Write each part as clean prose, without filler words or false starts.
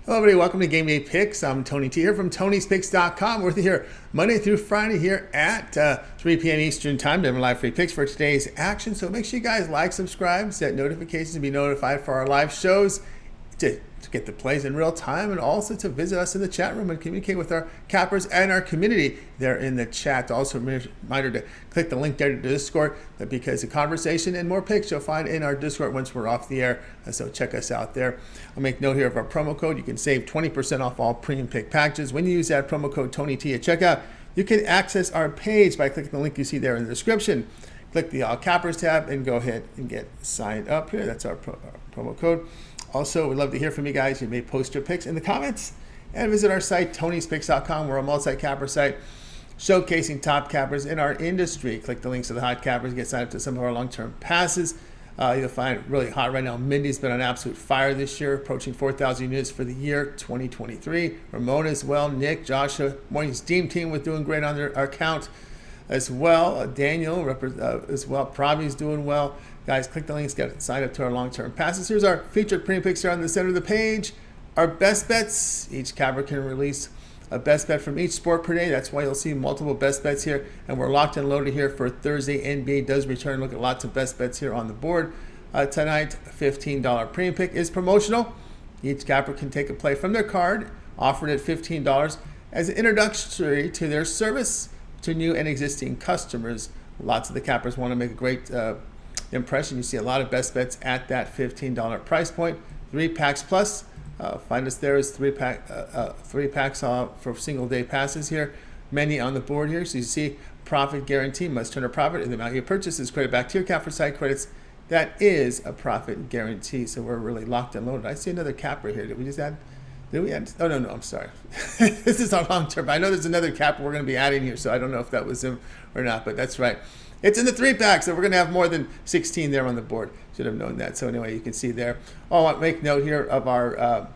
Hello, everybody. Welcome to Game Day Picks. I'm Tony T here from Tony'sPicks.com. We're here Monday through Friday here at 3 p.m. Eastern Time, doing live free picks for today's action. So make sure you guys like, subscribe, set notifications to be notified for our live shows, to get the plays in real time, and also to visit us in the chat room and communicate with our cappers and our community there in the chat. Also, a reminder to click the link there to Discord, because the conversation and more picks you'll find in our Discord once we're off the air. So check us out there. I'll make note here of our promo code. You can save 20% off all premium pick packages when you use that promo code TonyT at checkout. You can access our page by clicking the link you see there in the description. Click the All Cappers tab and go ahead and get signed up here. That's our promo code. Also, we'd love to hear from you guys. You may post your picks in the comments and visit our site, Tony'sPicks.com. We're a multi-capper site showcasing top cappers in our industry. Click the links to the hot cappers, get signed up to some of our long-term passes. You'll find it really hot right now. Mindy's been on absolute fire this year, approaching 4,000 units for the year 2023. Ramon as well, Nick, Joshua, Morning's Steam Team was doing great on their account as well. Daniel as well. Pravi's doing well. Guys, click the links, get signed up to our long-term passes. Here's our featured premium picks here on the center of the page. Our best bets. Each capper can release a best bet from each sport per day. That's why you'll see multiple best bets here. And we're locked and loaded here for Thursday. NBA does return. Look at lots of best bets here on the board. Tonight, $15 premium pick is promotional. Each capper can take a play from their card, offered at $15 as an introductory to their service to new and existing customers. Lots of the cappers want to make a great impression. You see a lot of best bets at that $15 price point. 3 packs plus. Find us there as 3 packs for single day passes here. Many on the board here. So you see profit guarantee, must turn a profit, and the amount you purchase is credit back to your capper site credits. That is a profit guarantee. So we're really locked and loaded. I see another capper here. Did we just add? Did we add? Oh, no, I'm sorry. This is our long term. I know there's another capper we're going to be adding here, so I don't know if that was him or not, but that's right. It's in the 3 pack, so we're going to have more than 16 there on the board. Should have known that. So anyway, you can see there. Oh, I want to make note here of our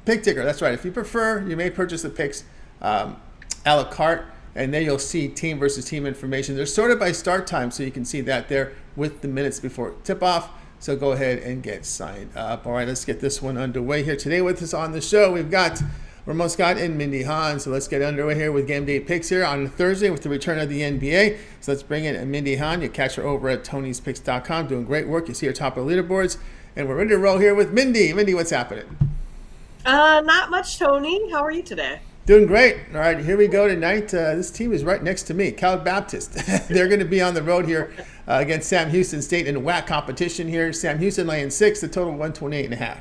pick ticker. That's right. If you prefer, you may purchase the picks a la carte, and then you'll see team versus team information. They're sorted by start time, so you can see that there with the minutes before tip-off. So go ahead and get signed up. All right, let's get this one underway here. Today with us on the show, we've got Ramon and Mindy. So let's get underway here with Game Day Picks here on Thursday with the return of the NBA. So let's bring in Mindy. You catch her over at Tony'sPicks.com, doing great work. You see her top of the leaderboards. And we're ready to roll here with Mindy. Mindy, what's happening? Not much, Tony. How are you today? Doing great. All right, here we go tonight. This team is right next to me, Cal Baptist. They're going to be on the road here against Sam Houston State in a WAC competition here. Sam Houston laying 6, the total 128.5.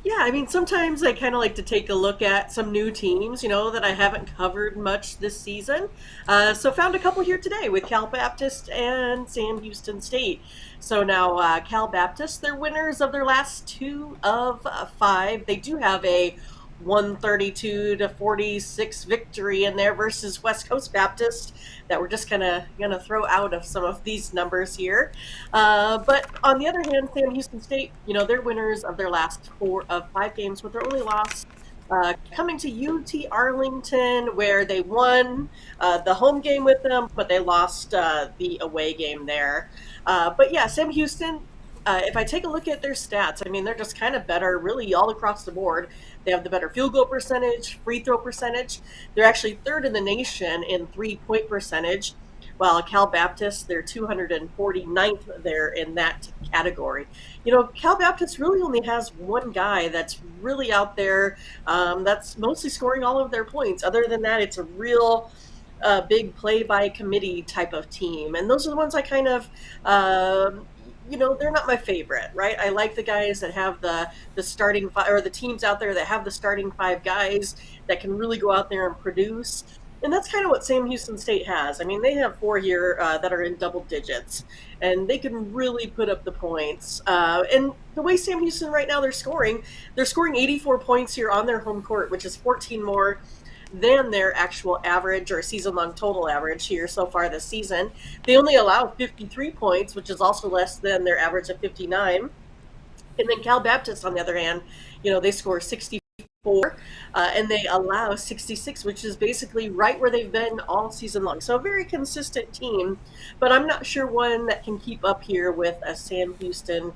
Yeah, I mean, sometimes I kind of like to take a look at some new teams, that I haven't covered much this season. So found a couple here today with Cal Baptist and Sam Houston State. So now Cal Baptist, they're winners of their last 2 of 5. They do have a 132-46 victory in there versus West Coast Baptist that we're just kind of going to throw out of some of these numbers here. But on the other hand, Sam Houston State, they're winners of their last 4 of 5 games with their only loss coming to UT Arlington, where they won the home game with them, but they lost the away game there. But yeah, Sam Houston, if I take a look at their stats, I mean, they're just kind of better really all across the board. They have the better field goal percentage, free throw percentage. They're actually 3rd in the nation in 3-point percentage, while Cal Baptist, they're 249th there in that category. Cal Baptist really only has one guy that's really out there that's mostly scoring all of their points. Other than that, it's a real big play-by-committee type of team. And those are the ones I kind of they're not my favorite, right? I like the guys that have the starting 5, or the teams out there that have the starting 5 guys that can really go out there and produce. And that's kind of what Sam Houston State has. I mean, they have 4 here that are in double digits, and they can really put up the points. And the way Sam Houston right now they're scoring 84 points here on their home court, which is 14 more than their actual average or season-long total average here so far this season. They only allow 53 points, which is also less than their average of 59. And then Cal Baptist, on the other hand, they score 64 64, and they allow 66, which is basically right where they've been all season long. So a very consistent team, but I'm not sure one that can keep up here with a Sam Houston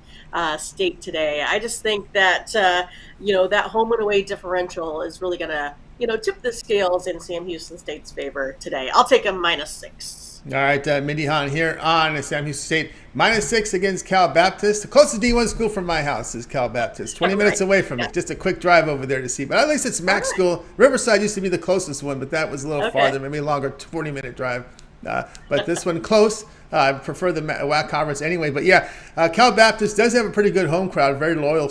State today. I just think that that home and away differential is really going to tip the scales in Sam Houston State's favor today. I'll take a -6. All right, Mindy Hahn here on Sam Houston State. -6 against Cal Baptist. The closest D1 school from my house is Cal Baptist. 20 minutes away from it. Just a quick drive over there to see. But at least it's MAC school. Riverside used to be the closest one, but that was a little farther, maybe a longer 40-minute drive. But this one close. I prefer the WAC conference anyway. But yeah, Cal Baptist does have a pretty good home crowd, very loyal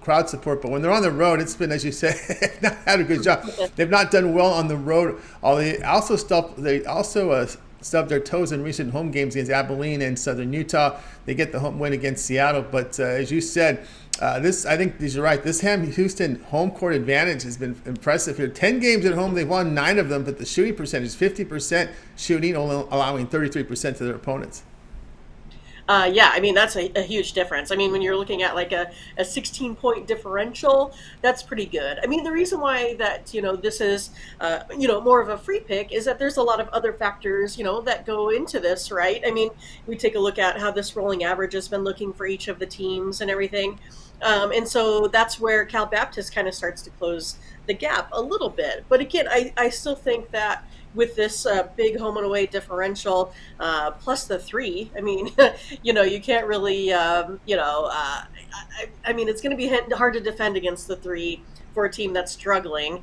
crowd support. But when they're on the road, it's been, as you said, not had a good job. They've not done well on the road. They also stubbed their toes in recent home games against Abilene and Southern Utah. They get the home win against Seattle. But as you said, I think these are right. This Sam Houston home court advantage has been impressive here. 10 games at home, they've won 9 of them, but the shooting percentage is 50% shooting, only allowing 33% to their opponents. Yeah, I mean, that's a huge difference. I mean, when you're looking at like a 16-point differential, that's pretty good. I mean, the reason why that, this is, more of a free pick is that there's a lot of other factors, that go into this, right? I mean, we take a look at how this rolling average has been looking for each of the teams and everything. And so that's where Cal Baptist kind of starts to close the gap a little bit. But again, I still think that with this big home and away differential plus the 3, I mean, you can't really, I mean, it's going to be hard to defend against the 3 for a team that's struggling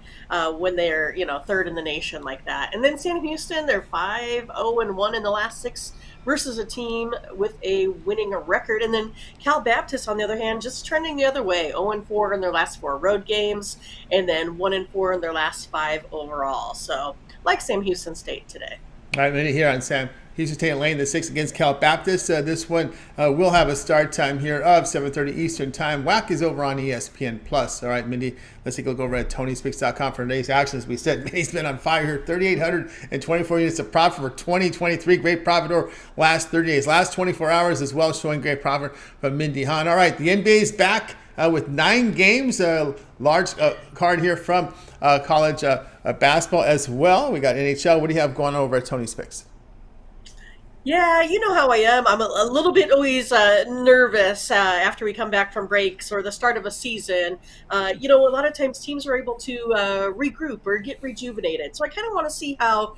when they're, third in the nation like that. And then Sam Houston, they're 5-0-1 in the last 6 versus a team with a winning record. And then Cal Baptist, on the other hand, just trending the other way, 0-4 in their last 4 road games, and then 1-4 in their last 5 overall. So like Sam Houston State today. All right, Mindy here on Sam Houston State laying the 6 against Cal Baptist. This one will have a start time here of 7:30 Eastern time. WAC is over on ESPN+. All right, Mindy, let's take a look over at TonySpicks.com for today's actions. We said Mindy's been on fire here. 3,824 units of profit for 2023. Great profit over last 30 days. Last 24 hours as well, showing great profit from Mindy Hahn. All right, the NBA is back with 9 games. Large card here from college basketball as well. We got NHL. What do you have going on over at Tony Spicks? Yeah, you know how I am. I'm a little bit always nervous after we come back from breaks or the start of a season. A lot of times teams are able to regroup or get rejuvenated. So I kind of want to see how,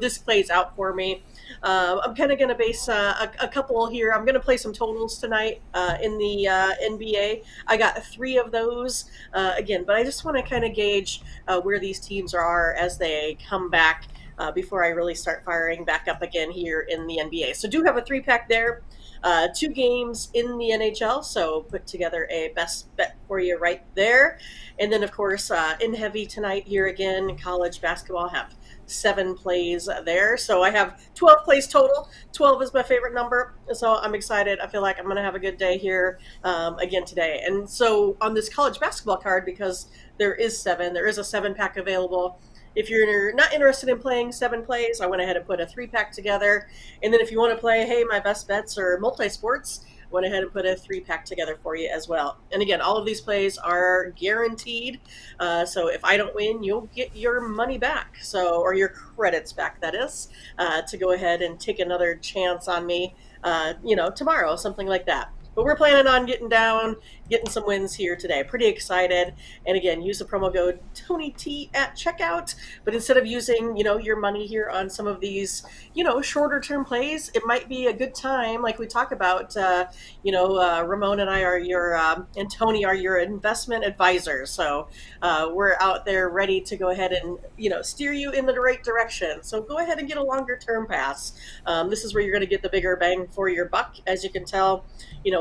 this plays out for me. I'm kind of going to base a couple here. I'm going to play some totals tonight in the NBA. I got 3 of those again, but I just want to kind of gauge where these teams are as they come back before I really start firing back up again here in the NBA. So do have a 3-pack there. 2 games in the NHL, so put together a best bet for you right there. And then, of course, in heavy tonight here again, college basketball, have 7 plays there. So I have 12 plays total. 12 is my favorite number, so I'm excited. I feel like I'm going to have a good day here again today. And so on this college basketball card, because there is a 7-pack available. If you're not interested in playing 7 plays, I went ahead and put a 3-pack together. And then if you want to play, hey, my best bets are multi-sports, went ahead and put a 3-pack together for you as well. And again, all of these plays are guaranteed. So if I don't win, you'll get your money back. Or your credits back, that is, to go ahead and take another chance on me, tomorrow, something like that. But we're planning on getting some wins here today. Pretty excited. And again, use the promo code TonyT at checkout. But instead of using, your money here on some of these, shorter term plays, it might be a good time, like we talk about, Ramon and I are and Tony are your investment advisors. So we're out there ready to go ahead and, steer you in the right direction. So go ahead and get a longer term pass. This is where you're going to get the bigger bang for your buck. As you can tell,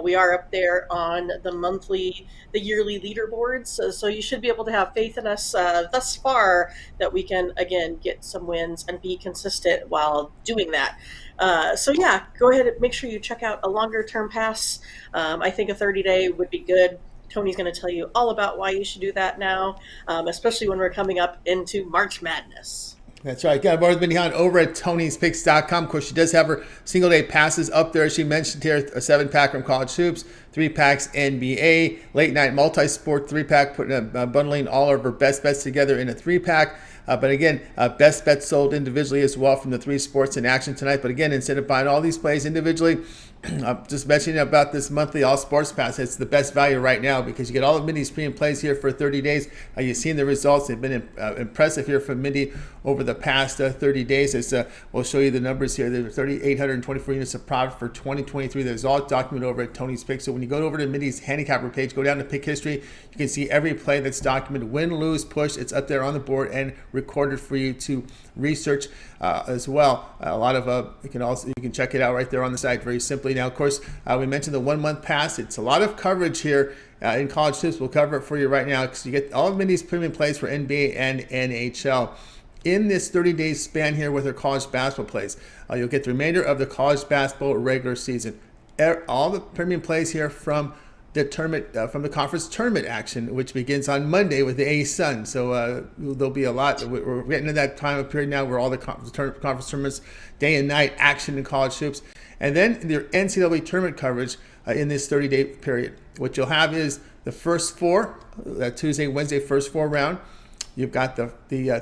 we are up there on the yearly leaderboards. So you should be able to have faith in us thus far that we can, again, get some wins and be consistent while doing that. Go ahead and make sure you check out a longer term pass. I think a 30-day would be good. Tony's going to tell you all about why you should do that now, especially when we're coming up into March Madness. That's right. Got more with Mindy over at Tony'sPicks.com. Of course, she does have her single day passes up there. She mentioned here a 7-pack from College Hoops, 3-packs NBA, late night multi sport 3-pack, bundling all of her best bets together in a 3-pack. But again, best bets sold individually as well from the 3 sports in action tonight. But again, instead of buying all these plays individually, just mentioning about this monthly All Sports Pass. It's the best value right now because you get all of Mindy's premium plays here for 30 days. You've seen the results. They've been impressive here from Mindy over the past 30 days. We'll show you the numbers here. There are 3,824 units of profit for 2023. There's all documented over at Tony's Picks. So when you go over to Mindy's handicapper page, go down to pick history. You can see every play that's documented, win, lose, push. It's up there on the board and recorded for you to research as well. A lot of you can check it out right there on the site very simply. Now, of course, we mentioned the 1 month pass. It's a lot of coverage here in College Tips. We'll cover it for you right now because you get all of Mindy's premium plays for NBA and NHL. In this 30-day span here with her college basketball plays, you'll get the remainder of the college basketball regular season. All the premium plays here from the tournament, from the conference tournament action, which begins on Monday with the A-Sun. So there'll be a lot. We're getting to that time of period now where all the conference tournaments, day and night action in college hoops. And then the NCAA tournament coverage in this 30-day period. What you'll have is the first 4, Tuesday, Wednesday, first 4 round. You've got the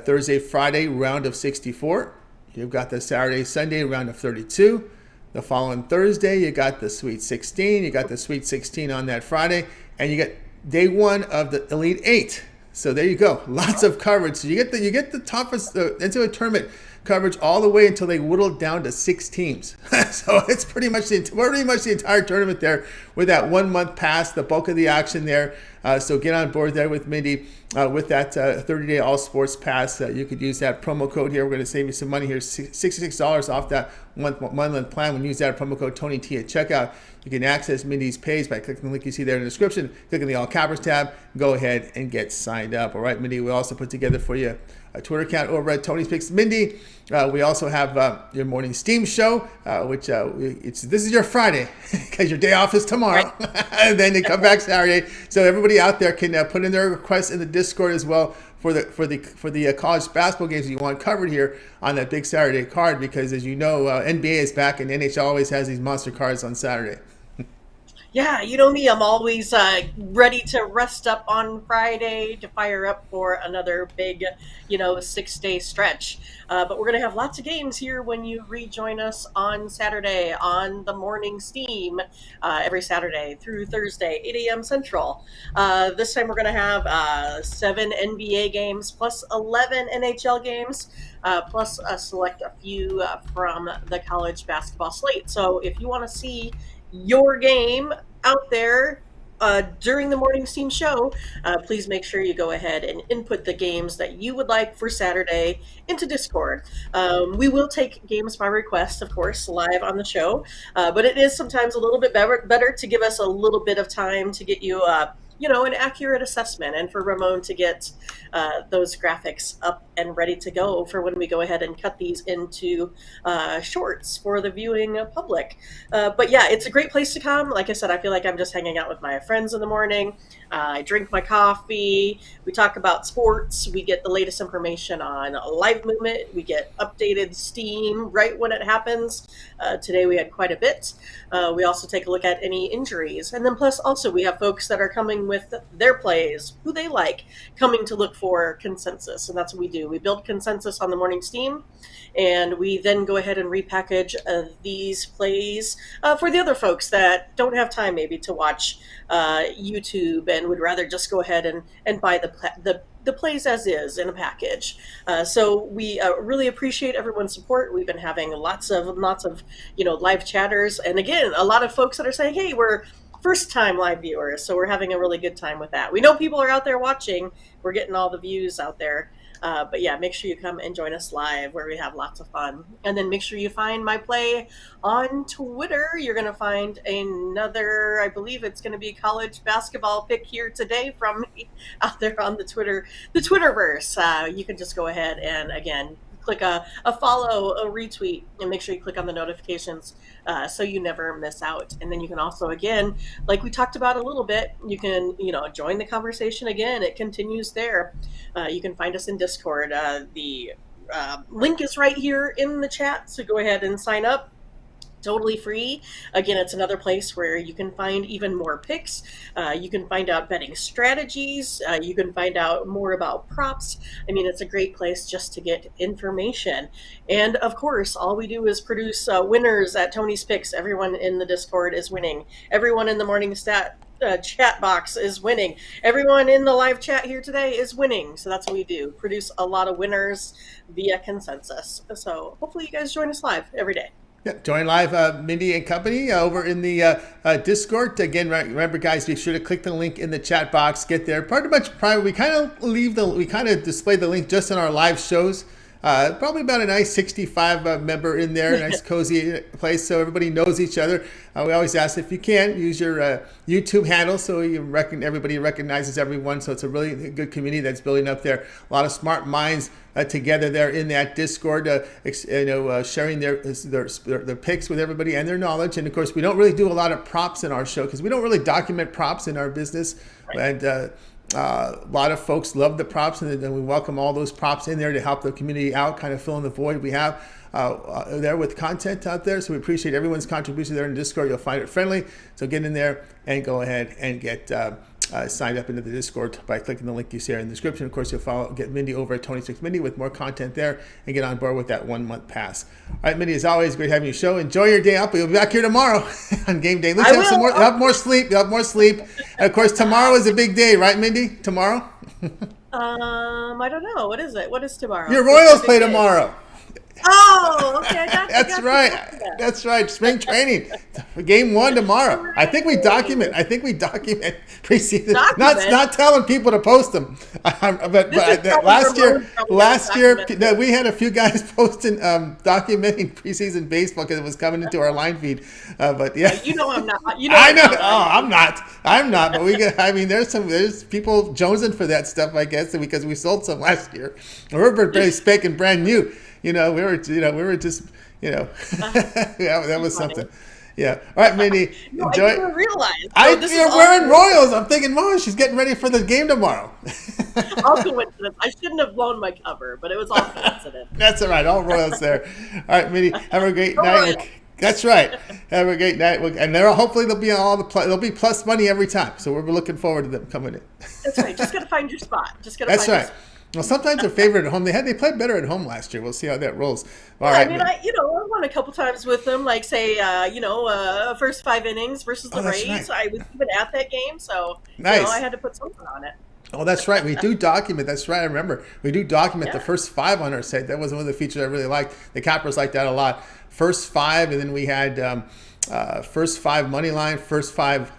Thursday, Friday round of 64. You've got the Saturday, Sunday round of 32. The following Thursday, you got the Sweet 16. You got the Sweet 16 on that Friday. And you get day 1 of the Elite 8. So there you go. Lots of coverage. So you get the toughest NCAA tournament coverage all the way until they whittled down to 6 teams. So it's pretty much the entire tournament there with that 1 month pass, the bulk of the action there. So get on board there with Mindy with that 30-day All Sports Pass. You could use that promo code here. We're going to save you some money here, $66 off that one-month plan. When you use that promo code TonyT at checkout, you can access Mindy's page by clicking the link you see there in the description. Click on the All Cappers tab. Go ahead and get signed up. All right, Mindy, we also put together for you a Twitter account over at Tony's Picks Mindy. We also have your morning steam show, which this is your Friday because your day off is tomorrow, right. And then they come back Saturday. So everybody out there can put in their requests in the Discord as well for the college basketball games you want covered here on that big Saturday card. Because as you know, NBA is back and NHL always has these monster cards on Saturday. Yeah, you know me, I'm always ready to rest up on Friday to fire up for another big, 6-day stretch. But we're going to have lots of games here when you rejoin us on Saturday on the morning steam every Saturday through Thursday, 8 a.m. Central. This time we're going to have 7 NBA games plus 11 NHL games. Plus select a few from the college basketball slate. So if you want to see your game out there during the morning steam show, please make sure you go ahead and input the games that you would like for Saturday into Discord. We will take games by request, of course, live on the show, but it is sometimes a little bit better to give us a little bit of time to get you an accurate assessment, and for Ramon to get those graphics up and ready to go for when we go ahead and cut these into shorts for the viewing public. But yeah, it's a great place to come. Like I said, I feel like I'm just hanging out with my friends in the morning. I drink my coffee. We talk about sports. We get the latest information on live movement. We get updated steam right when it happens. Today we had quite a bit. We also take a look at any injuries. And then plus also we have folks that are coming with their plays, who they like, coming to look for consensus. And that's what we do. We build consensus on the morning steam, and we then go ahead and repackage these plays for the other folks that don't have time maybe to watch YouTube and would rather just go ahead and buy the plays as is in a package. So we really appreciate everyone's support. We've been having lots of live chatters, and again, a lot of folks that are saying, hey, we're first-time live viewers, so we're having a really good time with that. We know people are out there watching. We're getting all the views out there. But yeah, make sure you come and join us live where we have lots of fun. And then make sure you find my play on Twitter. You're going to find another, I believe it's going to be college basketball pick here today from me out there on the Twitterverse. You can just go ahead and, again, click a follow, a retweet, and make sure you click on the notifications so you never miss out. And then you can also, again, like we talked about a little bit, you can, join the conversation again. It continues there. You can find us in Discord. The link is right here in the chat, so go ahead and sign up. Totally free. Again, it's another place where you can find even more picks. You can find out betting strategies. You can find out more about props. I mean, it's a great place just to get information. And of course, all we do is produce winners at Tony's Picks. Everyone in the Discord is winning. Everyone in the morning chat box is winning. Everyone in the live chat here today is winning. So that's what we do. Produce a lot of winners via consensus. So hopefully you guys join us live every day. Yeah, join live, Mindy and company over in the Discord. Again, remember, guys, be sure to click the link in the chat box. Get there. We kind of display the link just in our live shows. Probably about a nice 65 member in there, nice cozy place, so everybody knows each other. We always ask if you can use your YouTube handle so everybody recognizes everyone. So it's a really good community that's building up there. A lot of smart minds together there in that Discord, sharing their picks with everybody and their knowledge. And of course, we don't really do a lot of props in our show because we don't really document props in our business. Right. And a lot of folks love the props, and we welcome all those props in there to help the community out, kind of fill in the void we have there with content out there. So we appreciate everyone's contribution there in Discord. You'll find it friendly. So get in there and go ahead and get signed up into the Discord by clicking the link you see here in the description. Of course, you'll get Mindy over at 26 Mindy with more content there and get on board with that 1 month pass. All right, Mindy, as always, great having you show. Enjoy your day up. We'll be back here tomorrow on game day. Let's have some more. Have more sleep. You'll have more sleep. And of course, tomorrow is a big day, right, Mindy? Tomorrow? I don't know. What is it? What is tomorrow? Your Royals play tomorrow. Oh, okay. That's right. That's right. Spring training. Game 1 tomorrow. Right. I think we document preseason. Not telling people to post them. But last year we had a few guys posting documenting preseason baseball because it was coming into our line feed. But yeah, I'm not. I know. I'm not. But there's people jonesing for that stuff, I guess, because we sold some last year. We're barely speaking brand new. We were just, yeah, that was something. Yeah. All right, Mindy. I didn't realize. You're wearing Royals. I'm thinking, she's getting ready for the game tomorrow. All coincidence. I shouldn't have blown my cover, but it was all coincidence. That's all right. All Royals there. All right, Mindy. Have a great night. That's right. Have a great night. And hopefully there'll be plus money every time. So we're looking forward to them coming in. That's right. Just got to find your spot. That's right. Well, sometimes they're favored at home. They played better at home last year. We'll see how that rolls. All right. I won a couple times with them, like say, first 5 innings versus the Rays. Nice. I was even at that game, so nice. I had to put something on it. Oh, that's right. We do document. That's right. I remember. We do document the first 5 on our site. That was one of the features I really liked. The Cappers liked that a lot. First 5, and then we had first 5 money line, first 5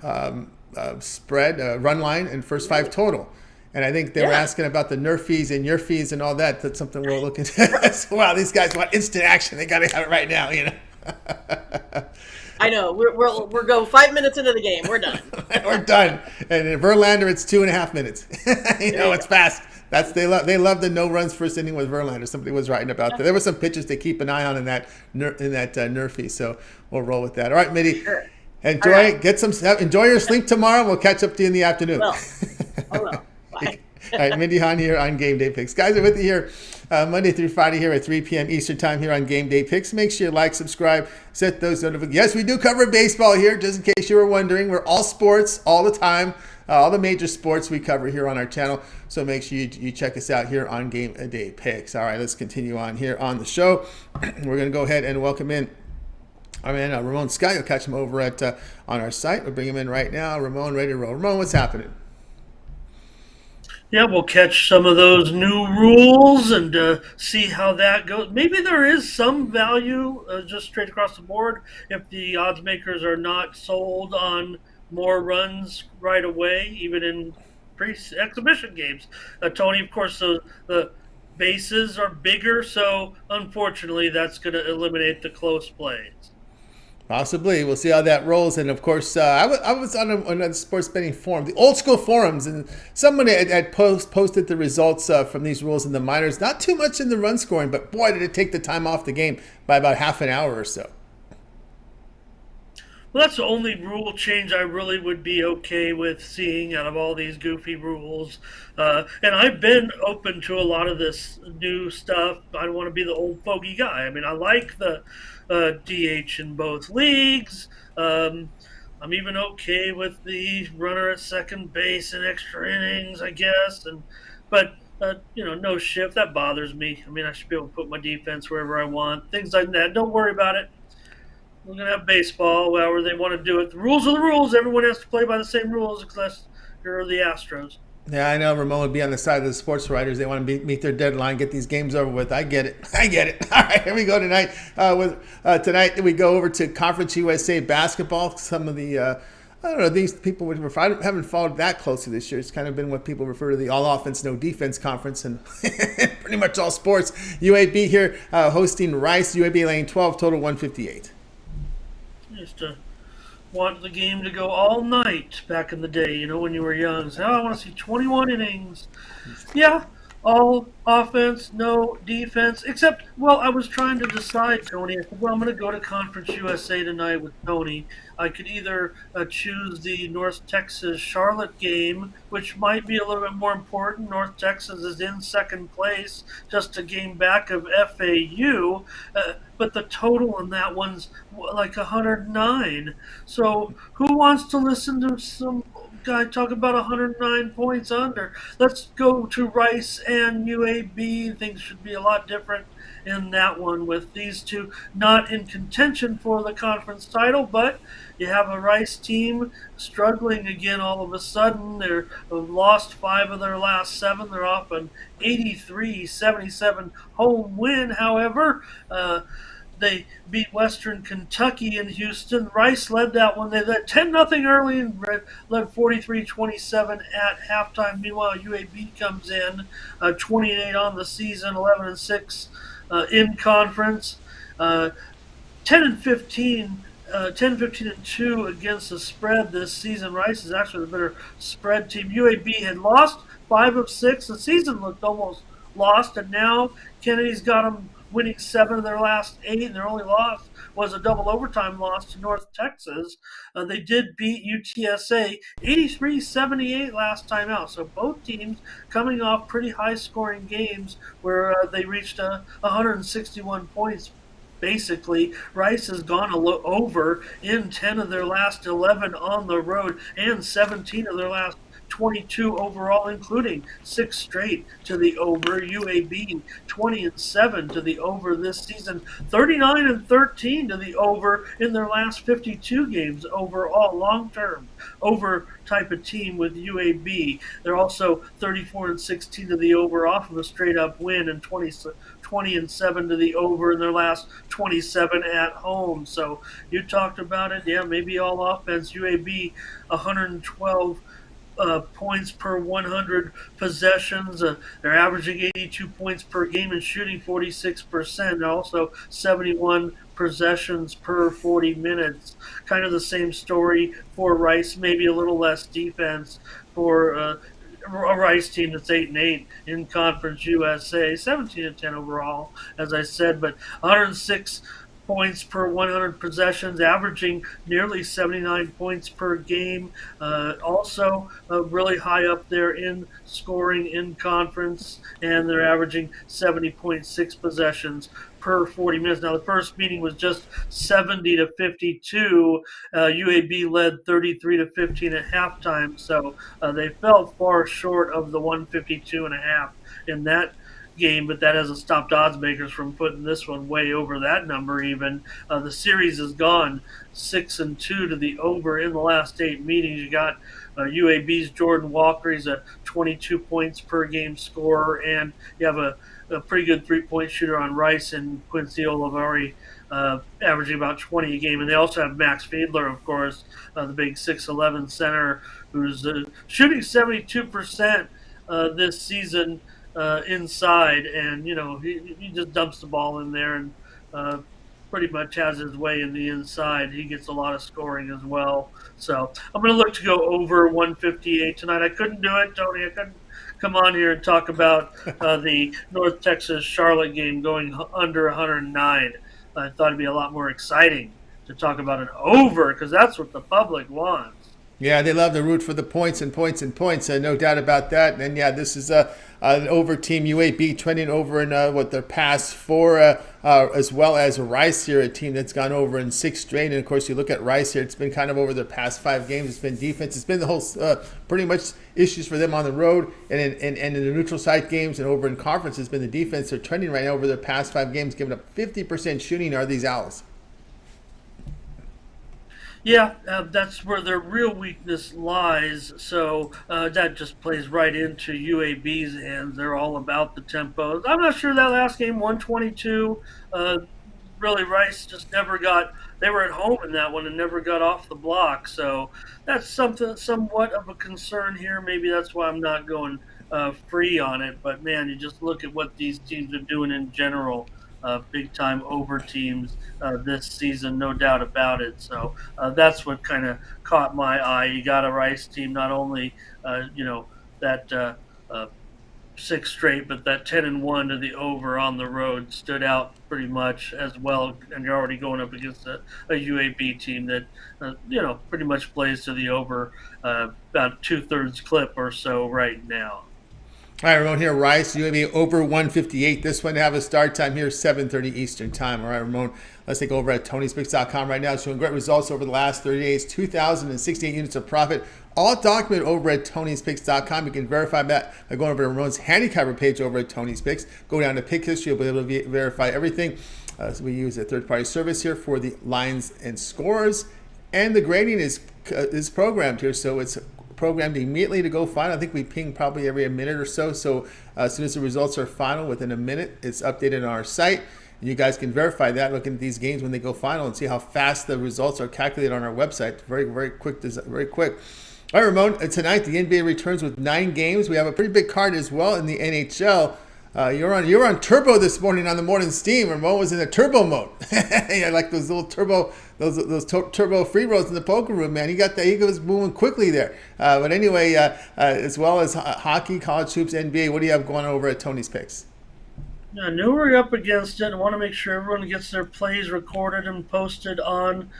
spread run line, and first 5 total. And I think they were asking about the nerf fees and your fees and all that. That's something we're looking at. Wow, these guys want instant action. They got to have it right now, I know. We're go 5 minutes into the game. We're done. We're done. And in Verlander, it's 2.5 minutes. It's fast. They love the no runs first inning with Verlander. Somebody was writing about that. There were some pitches to keep an eye on in that nerf fee. So we'll roll with that. All right, Mindy. Sure. Enjoy. Right. Enjoy your sleep tomorrow. We'll catch up to you in the afternoon. I will. Bye. All right, Mindy Hahn here on Game Day Picks. Guys, are with you here Monday through Friday here at 3 p.m. Eastern Time here on Game Day Picks. Make sure you like, subscribe, set those notifications. Yes, we do cover baseball here, just in case you were wondering. We're all sports all the time. All the major sports we cover here on our channel. So make sure you check us out here on Game Day Picks. All right, let's continue on here on the show. We're going to go ahead and welcome in our man Ramon Scott. You'll catch him over at on our site. We'll bring him in right now. Ramon, ready to roll. Ramon, what's happening? Yeah, we'll catch some of those new rules and see how that goes. Maybe there is some value just straight across the board if the odds makers are not sold on more runs right away, even in pre-exhibition games. Tony, of course, the bases are bigger, so unfortunately that's going to eliminate the close plays. Possibly. We'll see how that rolls. And, of course, I was on a sports betting forum, the old school forums, and someone had posted the results from these rules in the minors. Not too much in the run scoring, but, boy, did it take the time off the game by about half an hour or so. Well, that's the only rule change I really would be okay with seeing out of all these goofy rules. And I've been open to a lot of this new stuff. I don't want to be the old fogey guy. I mean, I like the DH in both leagues. Um, I'm even okay with the runner at second base in extra innings, I guess. But no shift that bothers me. I mean, I should be able to put my defense wherever I want. Things like that. Don't worry about it. We're gonna have baseball, however they want to do it. The rules are the rules. Everyone has to play by the same rules, unless you're the Astros. Yeah, I know Ramon would be on the side of the sports writers. They want to meet their deadline, get these games over with. I get it. I get it. All right, here we go tonight. Tonight we go over to Conference USA basketball. Some of the I don't know, these people haven't followed that closely this year. It's kind of been what people refer to the all offense, no defense conference, and pretty much all sports. UAB here hosting Rice. UAB laying 12, total 158. Used to want the game to go all night back in the day, when you were young. So, I want to see 21 innings. Yeah, all offense, no defense. Except, well, I was trying to decide, Tony. I said, well, I'm going to go to Conference USA tonight with Tony. I could either choose the North Texas Charlotte game, which might be a little bit more important. North Texas is in second place, just a game back of FAU. But the total on that one's like 109. So who wants to listen to some guy talk about 109 points under? Let's go to Rice and UAB. Things should be a lot different in that one, with these two not in contention for the conference title, but you have a Rice team struggling again all of a sudden. They've lost 5 of their last 7. They're off an 83-77 home win. However, they beat Western Kentucky in Houston. Rice led that one. They led 10-0 early and led 43-27 at halftime. Meanwhile, UAB comes in 28 on the season, 11-6 in conference, 10-15. 10-15-2 against the spread this season. Rice is actually the better spread team. UAB had lost 5 of 6. The season looked almost lost, and now Kennedy's got them winning 7 of their last 8, and their only loss was a double overtime loss to North Texas. They did beat UTSA 83-78 last time out. So both teams coming off pretty high-scoring games where they reached 161 points. Basically, Rice has gone over in 10 of their last 11 on the road and 17 of their last 22 overall, including 6 straight to the over. UAB 20-7 to the over this season, 39-13 to the over in their last 52 games overall. Long-term over type of team with UAB. They're also 34-16 to the over off of a straight-up win, and 20-7 to the over in their last 27 at home. So you talked about it. Yeah, maybe all offense. UAB 112 points per 100 possessions. They're averaging 82 points per game and shooting 46%. Also 71 possessions per 40 minutes. Kind of the same story for Rice, maybe a little less defense for a Rice team that's 8-8 in Conference USA, 17-10 overall, as I said, but 106 points per 100 possessions, averaging nearly 79 points per game. Also, really high up there in scoring in conference, and they're averaging 70.6 possessions per 40 minutes. Now, the first meeting was just 70-52. UAB led 33-15 at halftime, so they fell far short of the 152.5 in that game, but that hasn't stopped odds makers from putting this one way over that number even. The series has gone 6-2 to the over in the last 8 meetings. You got UAB's Jordan Walker. He's a 22 points per game scorer, and you have a pretty good three-point shooter on Rice and Quincy Olivari, averaging about 20 a game. And they also have Max Fiedler, of course, the big 6'11 center, who's shooting 72% this season inside, and he just dumps the ball in there and pretty much has his way in the inside. He gets a lot of scoring as well. So I'm going to look to go over 158 tonight. I couldn't do it, Tony. I couldn't come on here and talk about the North Texas Charlotte game going under 109. I thought it'd be a lot more exciting to talk about an over because that's what the public wants. Yeah, they love to root for the points and points and points. No doubt about that. And yeah, this is an over team UAB trending over in what their past four, as well as Rice here, a team that's gone over in 6 straight. And of course, you look at Rice here; it's been kind of over their past 5 games. It's been defense. It's been the whole pretty much issues for them on the road and in the neutral site games and over in conference has been the defense. They're trending right now over their past 5 games, giving up 50% shooting. Are these Owls? Yeah, that's where their real weakness lies. So that just plays right into UAB's hands. They're all about the tempo. I'm not sure that last game, 122. Really, Rice just never got. They were at home in that one and never got off the block. So that's somewhat of a concern here. Maybe that's why I'm not going free on it. But man, you just look at what these teams are doing in general. Big time over teams this season, no doubt about it. So that's what kind of caught my eye. You got a Rice team, not only that 6 straight, but that 10-1 to the over on the road stood out pretty much as well. And you're already going up against a UAB team that pretty much plays to the over about 2/3 clip or so right now. All right, Ramon here. Rice, UAB over 158. This one to have a start time here, 7:30 Eastern time. All right, Ramon, let's take over at TonySpix.com right now. Showing great results over the last 30 days, 2,068 units of profit. All documented over at TonySpix.com. You can verify that by going over to Ramon's handicapper page over at TonySpix. Go down to pick history. You'll be able to verify everything. So we use a third-party service here for the lines and scores. And the grading is programmed here, so it's programmed immediately to go final. I think we ping probably every minute or so. So as soon as the results are final, within a minute, it's updated on our site. And you guys can verify that, look at these games when they go final and see how fast the results are calculated on our website. Very, very quick. Very quick. All right, Ramon, tonight the NBA returns with 9 games. We have a pretty big card as well in the NHL. You're on turbo this morning on the morning steam. Ramon was in a turbo mode. Yeah, like those little turbo, those turbo free rolls in the poker room, man. He was moving quickly there. But anyway, as well as hockey, college hoops, NBA. What do you have going over at Tony's Picks? I knew we were up against it. I want to make sure everyone gets their plays recorded and posted on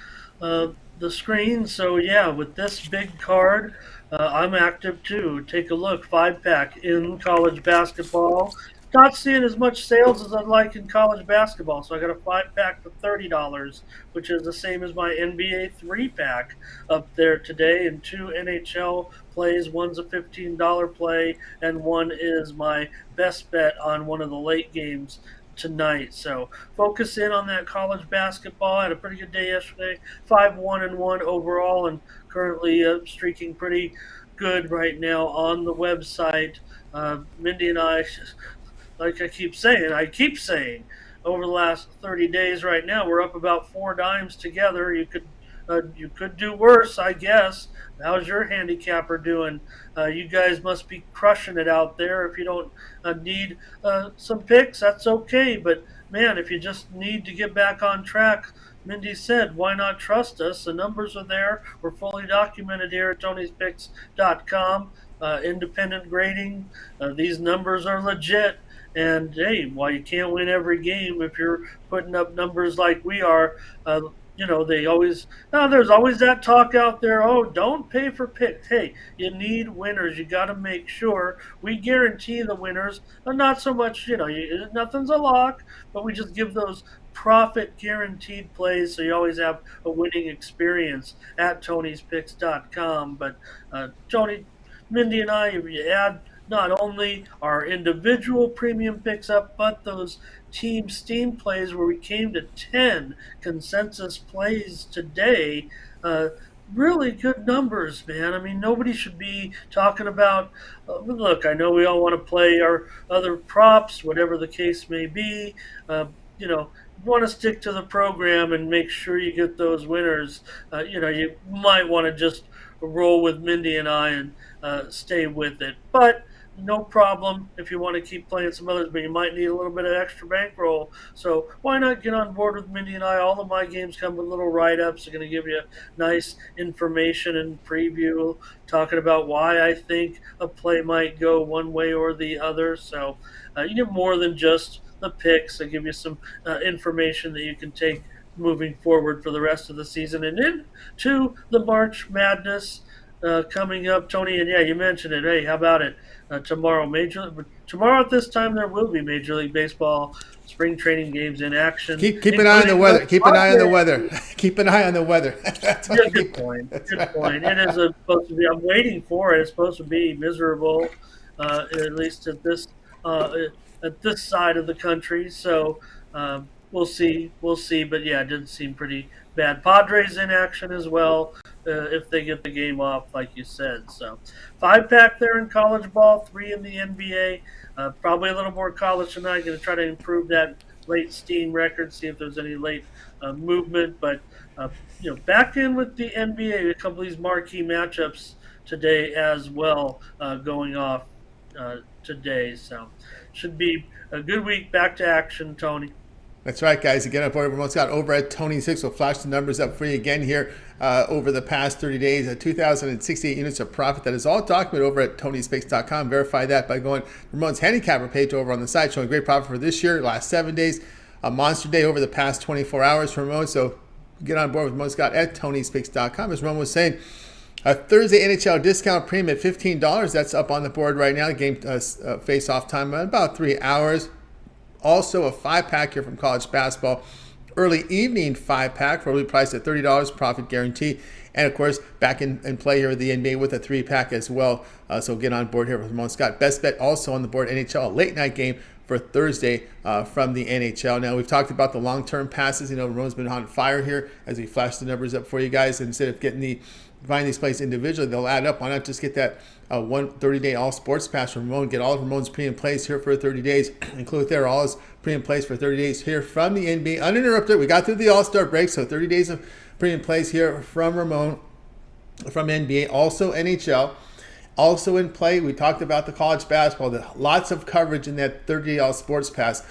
the screen. So yeah, with this big card, I'm active too. Take a look. 5-pack in college basketball. Not seeing as much sales as I'd like in college basketball, so I got a 5-pack for $30, which is the same as my NBA 3-pack up there today, and 2 NHL plays. One's a $15 play, and one is my best bet on one of the late games tonight. So focus in on that college basketball. I had a pretty good day yesterday, 5-1-1 overall, and currently streaking pretty good right now on the website. Mindy and I, like I keep saying, over the last 30 days right now, we're up about 4 dimes together. You could do worse, I guess. How's your handicapper doing? You guys must be crushing it out there. If you don't need some picks, that's okay. But man, if you just need to get back on track, Mindy said, why not trust us? The numbers are there. We're fully documented here at Tony'sPicks.com. Independent grading. These numbers are legit. And hey, while you can't win every game, if you're putting up numbers like we are, there's always that talk out there. Oh, don't pay for picks. Hey, you need winners. You got to make sure we guarantee the winners. Not so much, nothing's a lock, but we just give those profit guaranteed plays so you always have a winning experience at Tony'sPicks.com. But Tony, Mindy, and I, if you add not only our individual premium picks up, but those team steam plays where we came to 10 consensus plays today. Really good numbers, man. I mean, nobody should be talking about, look, I know we all want to play our other props, whatever the case may be. You want to stick to the program and make sure you get those winners. You might want to just roll with Mindy and I and stay with it. But no problem if you want to keep playing some others, but you might need a little bit of extra bankroll. So why not get on board with Mindy and I? All of my games come with little write-ups. They're going to give you nice information and preview, talking about why I think a play might go one way or the other. So you get more than just the picks. They give you some information that you can take moving forward for the rest of the season and into the March Madness coming up, Tony. And yeah, you mentioned it. Hey, how about it? Tomorrow at this time there will be Major League Baseball spring training games in action, Keep an eye on the including weather. the Keep an eye on the Padres. weather. Keep an eye on the weather. That's what Yeah, I good keep. point. That's Good right. point. It is supposed to be. I'm waiting for it. It's supposed to be miserable, at least at this side of the country. So we'll see. We'll see. But yeah, it did seem pretty bad. Padres in action as well. If they get the game off, like you said. So 5-pack there in college ball, 3 in the NBA. Probably a little more college tonight. Going to try to improve that late steam record. See if there's any late movement, but. Uh, back in with the NBA, a couple of these marquee matchups today as well, going off today. So, should be a good week. Back to action, Tony. That's right, guys. Again, up over Ramon Scott over at Tony Six. We'll flash the numbers up for you again here over the past 30 days. 2,068 units of profit. That is all documented over at TonySpix.com. Verify that by going to Ramon's handicapper page over on the site, showing great profit for this year, last 7 days. A monster day over the past 24 hours for Ramon. So get on board with Ramon Scott at TonySpix.com. As Ramon was saying, a Thursday NHL discount premium at $15. That's up on the board right now. The game face-off time about 3 hours. Also a 5-pack here from college basketball. Early evening 5-pack for a price at $30, profit guarantee. And of course, back in play here with the NBA with a 3-pack as well. So get on board here with Ramon Scott. Best bet also on the board, NHL, a late night game for Thursday from the NHL. Now, we've talked about the long-term passes. Ramon's been on fire here as we flash the numbers up for you guys. Instead of buying these plays individually, they'll add up. Why not just get that one 30-day all sports pass from Ramon? Get all of Ramon's pre-and plays here for 30 days. Include there all his pre-and plays for 30 days here from the NBA. Uninterrupted. We got through the All-Star break, so 30 days of pre-and plays here from Ramon, from NBA, also NHL. Also in play, we talked about the college basketball. Lots of coverage in that 30-day all sports pass.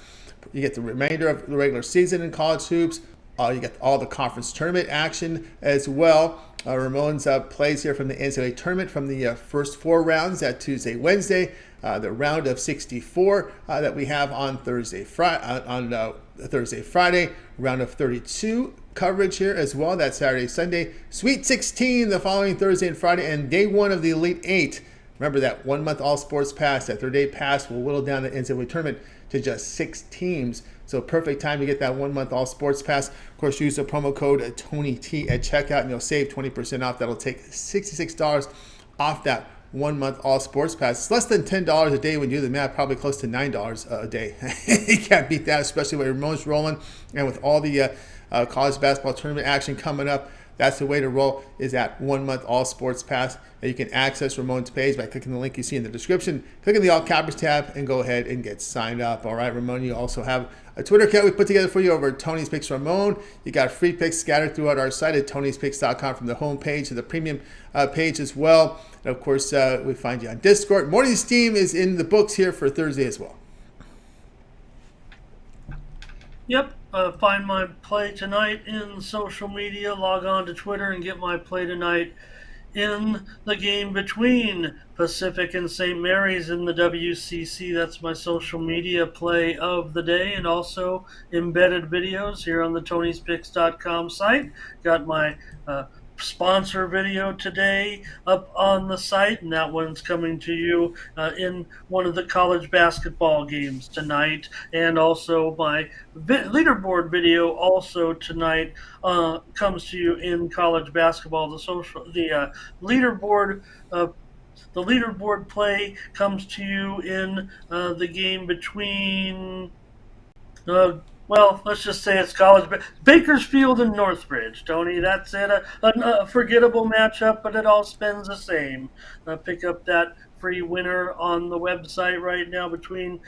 You get the remainder of the regular season in college hoops. You get all the conference tournament action as well. Ramon's plays here from the NCAAB tournament from the first 4 rounds at Tuesday, Wednesday. The round of 64 that we have on Thursday, Friday. Round of 32 coverage here as well. That's Saturday, Sunday. Sweet 16 the following Thursday and Friday, and day 1 of the Elite 8. Remember that 1 month all sports pass, that 3rd-day pass will whittle down the NCAA tournament to just 6 teams. So perfect time to get that 1 month all sports pass. Of course, use the promo code TonyT at checkout and you'll save 20% off. That'll take $66 off that 1 month all sports pass. It's less than $10 a day when you do the math, probably close to $9 a day. You can't beat that, especially when Ramon's rolling and with all the college basketball tournament action coming up. That's the way to roll, is that 1 month all sports pass. And you can access Ramon's page by clicking the link you see in the description. Click on the all cappers tab and go ahead and get signed up. All right, Ramon, you also have a Twitter account we put together for you over at Tony's Picks Ramon. You got free picks scattered throughout our site at Tony'sPicks.com from the home page to the premium page as well. And of course, we find you on Discord. Morning Steam is in the books here for Thursday as well. Yep. Find my play tonight in social media. Log on to Twitter and get my play tonight in the game between Pacific and St. Mary's in the WCC. That's my social media play of the day, and also embedded videos here on the Tony'sPicks.com site. Got my sponsor video today up on the site, and that one's coming to you in one of the college basketball games tonight, and also my leaderboard video also tonight comes to you in college basketball. The leaderboard play comes to you in the game between well, let's just say it's Bakersfield and Northridge, Tony. That's it. A forgettable matchup, but it all spends the same. Pick up that free winner on the website right now between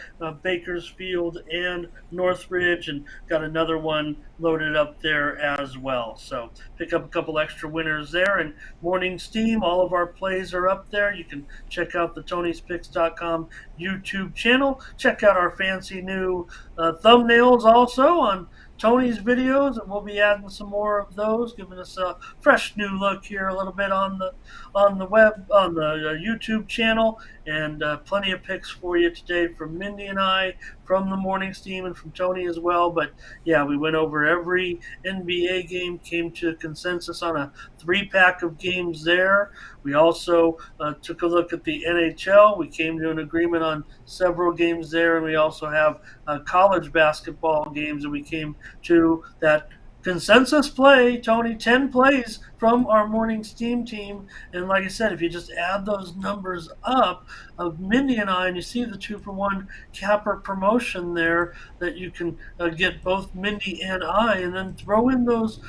Bakersfield and Northridge, and got another one loaded up there as well. So pick up a couple extra winners there. And Morning Steam, all of our plays are up there. You can check out the Tony'sPicks.com YouTube channel. Check out our fancy new thumbnails also on Tony's videos, and we'll be adding some more of those, giving us a fresh new look here a little bit on the YouTube channel, and plenty of picks for you today from Mindy and I from the morning's team and from Tony as well. But yeah, we went over every NBA game, came to a consensus on a 3-pack of games there. We also took a look at the NHL. We came to an agreement on several games there, and we also have college basketball games, and we came to that consensus play, Tony, 10 plays from our morning steam team. And like I said, if you just add those numbers up of Mindy and I, and you see the 2-for-1 capper promotion there, that you can get both Mindy and I, and then throw in those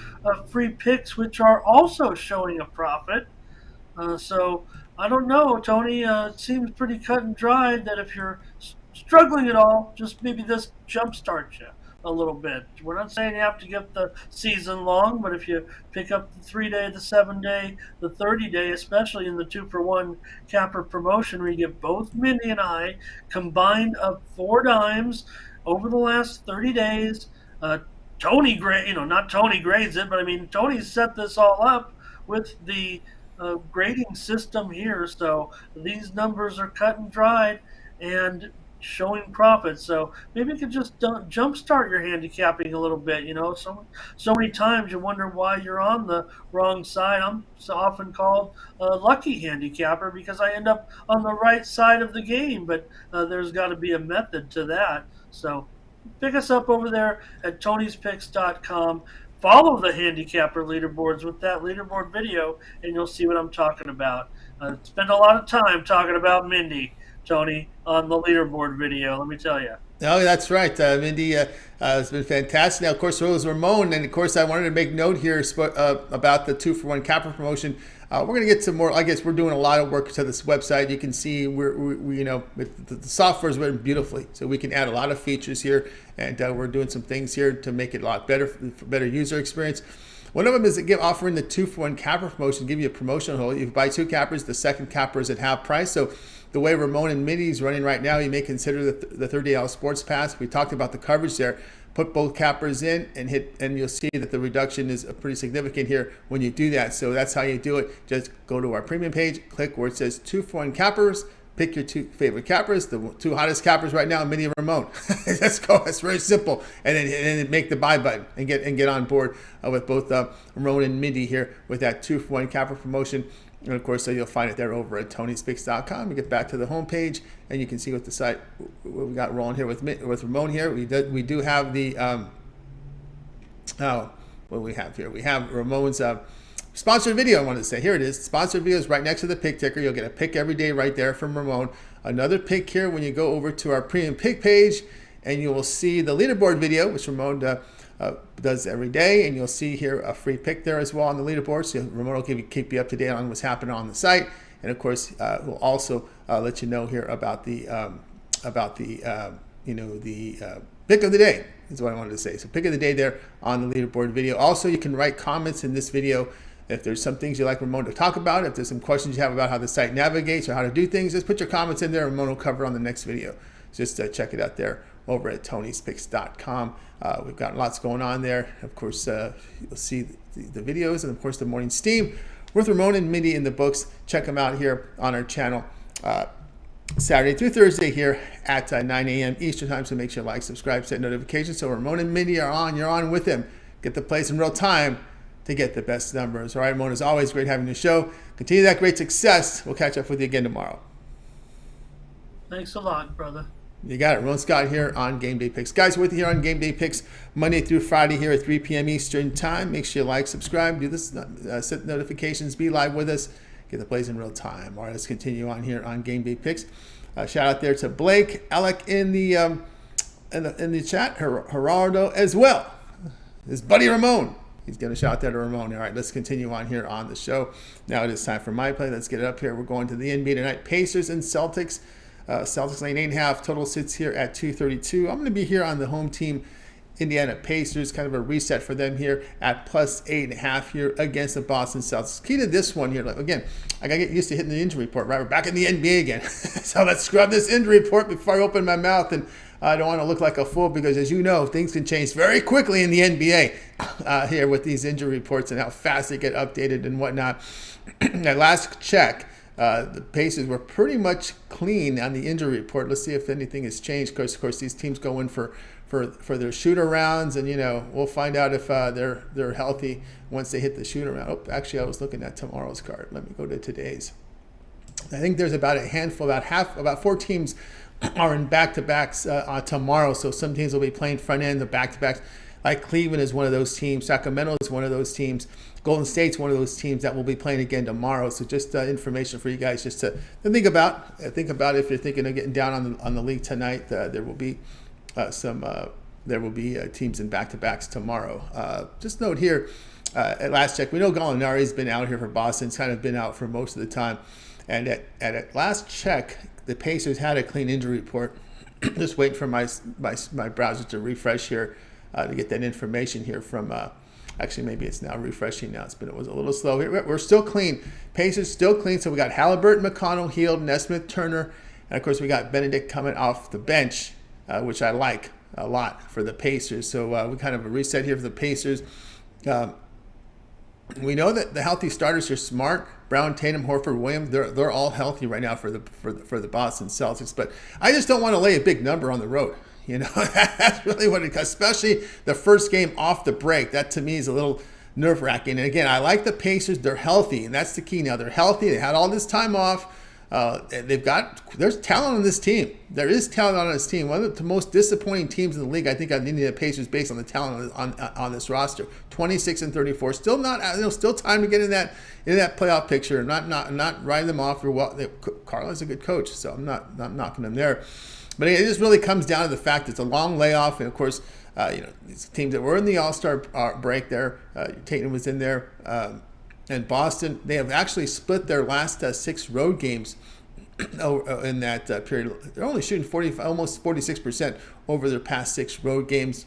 free picks, which are also showing a profit. So I don't know, Tony. It seems pretty cut and dried that if you're struggling at all, just maybe this jumpstart you a little bit. We're not saying you have to get the season long, but if you pick up the 3-day, the 7-day, the 30-day, especially in the 2-for-1 capper promotion, where you get both Mindy and I combined up 4 dimes over the last 30 days. Tony not Tony grades it, but I mean, Tony set this all up with the grading system here. So these numbers are cut and dried and showing profit. So maybe you could just jumpstart your handicapping a little bit. So many times you wonder why you're on the wrong side. I'm so often called a lucky handicapper because I end up on the right side of the game, but there's got to be a method to that. So pick us up over there at tonyspicks.com. Follow the handicapper leaderboards with that leaderboard video, and you'll see what I'm talking about. Spend a lot of time talking about Mindy, Tony, on the leaderboard video, let me tell you. Oh, that's right. Mindy has been fantastic. Now, of course, so was Ramon. And, of course, I wanted to make note here about the 2-for-1 capper promotion. We're going to get some more. I guess we're doing a lot of work to this website. You can see the software is written beautifully. So we can add a lot of features here. And we're doing some things here to make it a lot better, for better user experience. One of them is offering the 2-for-1 capper promotion, give you a promotional hold. If you buy 2 cappers, the second capper is at half price. So the way Ramon and Mindy is running right now, you may consider the $30 sports pass. We talked about the coverage there. Put both cappers in and you'll see that the reduction is pretty significant here when you do that. So that's how you do it. Just go to our premium page, click where it says 2-for-1 cappers, pick your 2 favorite cappers, the 2 hottest cappers right now, Mindy and Ramon. Let's go. It's very simple. And then make the buy button and get on board with both Ramon and Mindy here with that 2-for-1 capper promotion. And of course, you'll find it there over at tonyspicks.com. You get back to the homepage, and you can see what the site what we got rolling here with Ramon here. We do have the what do we have here? We have Ramon's sponsored video. I wanted to say here it is. Sponsored video is right next to the pick ticker. You'll get a pick every day right there from Ramon. Another pick here when you go over to our premium pick page, and you will see the leaderboard video, which Ramon does every day, and you'll see here a free pick there as well on the leaderboard. So Ramon will keep you up to date on what's happening on the site, and of course we'll also let you know here about the pick of the day is what I wanted to say. So pick of the day there on the leaderboard video. Also, you can write comments in this video. If there's some things you'd like Ramon to talk about, if there's some questions you have about how the site navigates or how to do things, just put your comments in there and Ramon will cover on the next video. Just check it out there over at tonyspicks.com. We've got lots going on there. Of course, you'll see the videos and, of course, the morning steam with Ramon and Mindy in the books. Check them out here on our channel Saturday through Thursday here at 9 a.m. Eastern time. So make sure you like, subscribe, set notifications. So Ramon and Mindy are on. You're on with them. Get the plays in real time to get the best numbers. All right, Ramon, it's always great having the show. Continue that great success. We'll catch up with you again tomorrow. Thanks a lot, brother. You got it. Ramon Scott here on Game Day Picks. Guys, with you here on Game Day Picks Monday through Friday here at 3 p.m. Eastern time. Make sure you like, subscribe, do this, set notifications, be live with us, get the plays in real time. All right, let's continue on here on Game Day Picks. Shout out there to Blake, Alec in the chat, Gerardo as well. His buddy Ramon. He's going to shout out there to Ramon. All right, let's continue on here on the show. Now it is time for my play. Let's get it up here. We're going to the NBA tonight. Pacers and Celtics. Celtics lane 8.5. Total sits here at 232. I'm going to be here on the home team, Indiana Pacers. Kind of a reset for them here at plus 8.5 here against the Boston Celtics. Key to this one here, again, I got to get used to hitting the injury report, right? We're back in the NBA again. So let's scrub this injury report before I open my mouth. And I don't want to look like a fool because, as you know, things can change very quickly in the NBA here with these injury reports and how fast they get updated and whatnot. At last check, The Pacers were pretty much clean on the injury report. Let's see if anything has changed. Of course, these teams go in for their shoot arounds, and we'll find out if they're healthy once they hit the shoot around. Oh, actually, I was looking at tomorrow's card. Let me go to today's. I think there's about a handful, about 4 teams are in back-to-backs tomorrow. So some teams will be playing front end of back-to-backs. Like Cleveland is one of those teams. Sacramento is one of those teams. Golden State's one of those teams that will be playing again tomorrow. So just information for you guys just to think about. Think about if you're thinking of getting down on the league tonight. There will be teams in back-to-backs tomorrow. Just note here, at last check, we know Gallinari's been out here for Boston. He's kind of been out for most of the time. And at last check, the Pacers had a clean injury report. Just waiting for my browser to refresh here to get that information here from. Actually, maybe it's now refreshing now. It was a little slow here. We're still clean. Pacers still clean. So we got Halliburton, McConnell, Hield, Nesmith, Turner, and of course we got Benedict coming off the bench, which I like a lot for the Pacers. So we kind of a reset here for the Pacers. We know that the healthy starters are Smart, Brown, Tatum, Horford, Williams. They're all healthy right now for the Boston Celtics. But I just don't want to lay a big number on the road. That's really what it does, especially the first game off the break. That to me is a little nerve-wracking. And again, I like the Pacers. They're healthy, and that's the key now. They're healthy. They had all this time off. There's talent on this team. There is talent on this team. One of the most disappointing teams in the league, I think, on the Indiana Pacers based on the talent on this roster. 26-34. Still not, still time to get in that playoff picture. Not writing them off. Carlisle's a good coach, so I'm not knocking them there. But it just really comes down to the fact that it's a long layoff, and of course, these teams that were in the All-Star break there, Tatum was in there, and Boston, they have actually split their last 6 road games in that period. They're only shooting almost 46% over their past 6 road games.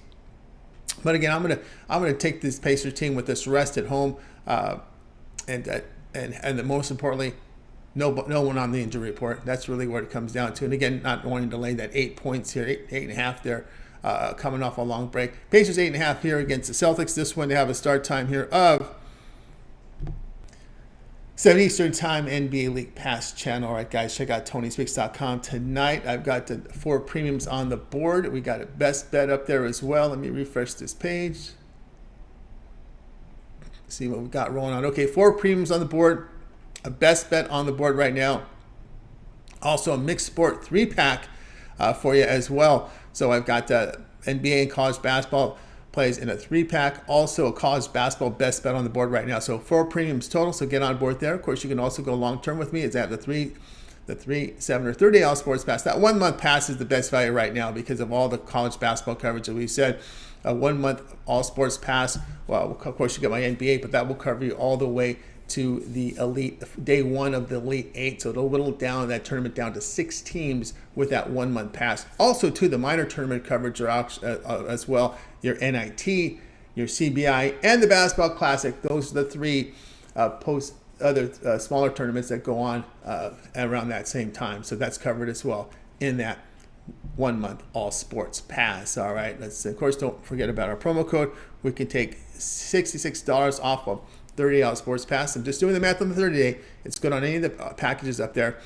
But again, I'm gonna take this Pacers team with this rest at home, and most importantly, no one on the injury report. That's really what it comes down to. And again, not wanting to lay that 8 points here, 8.5 there, coming off a long break. Pacers 8.5 here against the Celtics. This one, they have a start time here of 7 Eastern Time, NBA League Pass channel. All right, guys, check out TonySpeaks.com tonight. I've got the 4 premiums on the board. We got a best bet up there as well. Let me refresh this page. See what we've got rolling on. Okay, 4 premiums on the board. A best bet on the board right now. Also a mixed sport 3-pack for you as well. So I've got NBA and college basketball plays in a 3-pack. Also a college basketball best bet on the board right now. So 4 premiums total. So get on board there. Of course, you can also go long term with me. Is that the 3, 7, or 30 All Sports Pass. That 1 month pass is the best value right now because of all the college basketball coverage that we said. A 1 month All Sports Pass. Well, of course, you get my NBA, but that will cover you all the way to the elite day 1 of the Elite 8. So it'll whittle down that tournament down to 6 teams with that 1 month pass. Also, to the minor tournament coverage are out, as well. Your NIT, your CBI, and the Basketball Classic. Those are the 3 other smaller tournaments that go on around that same time. So that's covered as well in that 1 month All Sports Pass. All right. Let's, of course, don't forget about our promo code. We can take $66 off of 30 All Sports Pass. I'm just doing the math on the 30 day. It's good on any of the packages up there.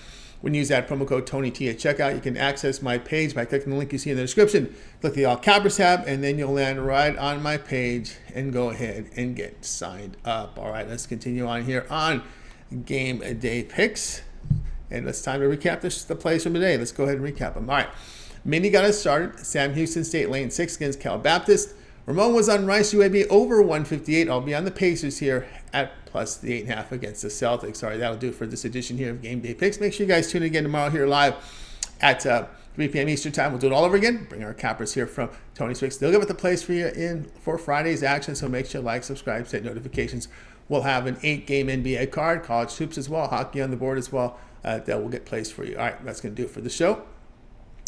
When you use that promo code TonyT at checkout, you can access my page by clicking the link you see in the description. Click the All Cappers tab, and then you'll land right on my page and go ahead and get signed up. All right, let's continue on here on Game Day Picks. And it's time to recap the plays from today. Let's go ahead and recap them. All right, Mindy got us started. Sam Houston State lane 6 against Cal Baptist. Ramon was on Rice UAB over 158. I'll be on the Pacers here at plus the 8.5 against the Celtics. All right, that'll do for this edition here of Game Day Picks. Make sure you guys tune in again tomorrow here live at 3 p.m. Eastern Time. We'll do it all over again. Bring our cappers here from Tony Speaks. They'll get with the place for you for Friday's action, so make sure you like, subscribe, set notifications. We'll have an 8-game NBA card, college hoops as well, hockey on the board as well. That will get placed for you. All right, that's going to do it for the show.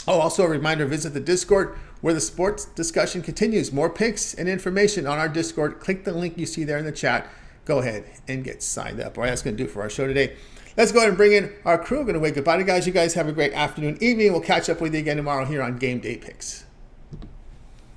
Oh, also a reminder, visit the Discord where the sports discussion continues. More picks and information on our Discord. Click the link you see there in the chat. Go ahead and get signed up. All right, that's going to do it for our show today. Let's go ahead and bring in our crew. We're going to wave goodbye to guys. You guys have a great afternoon, evening. We'll catch up with you again tomorrow here on Game Day Picks.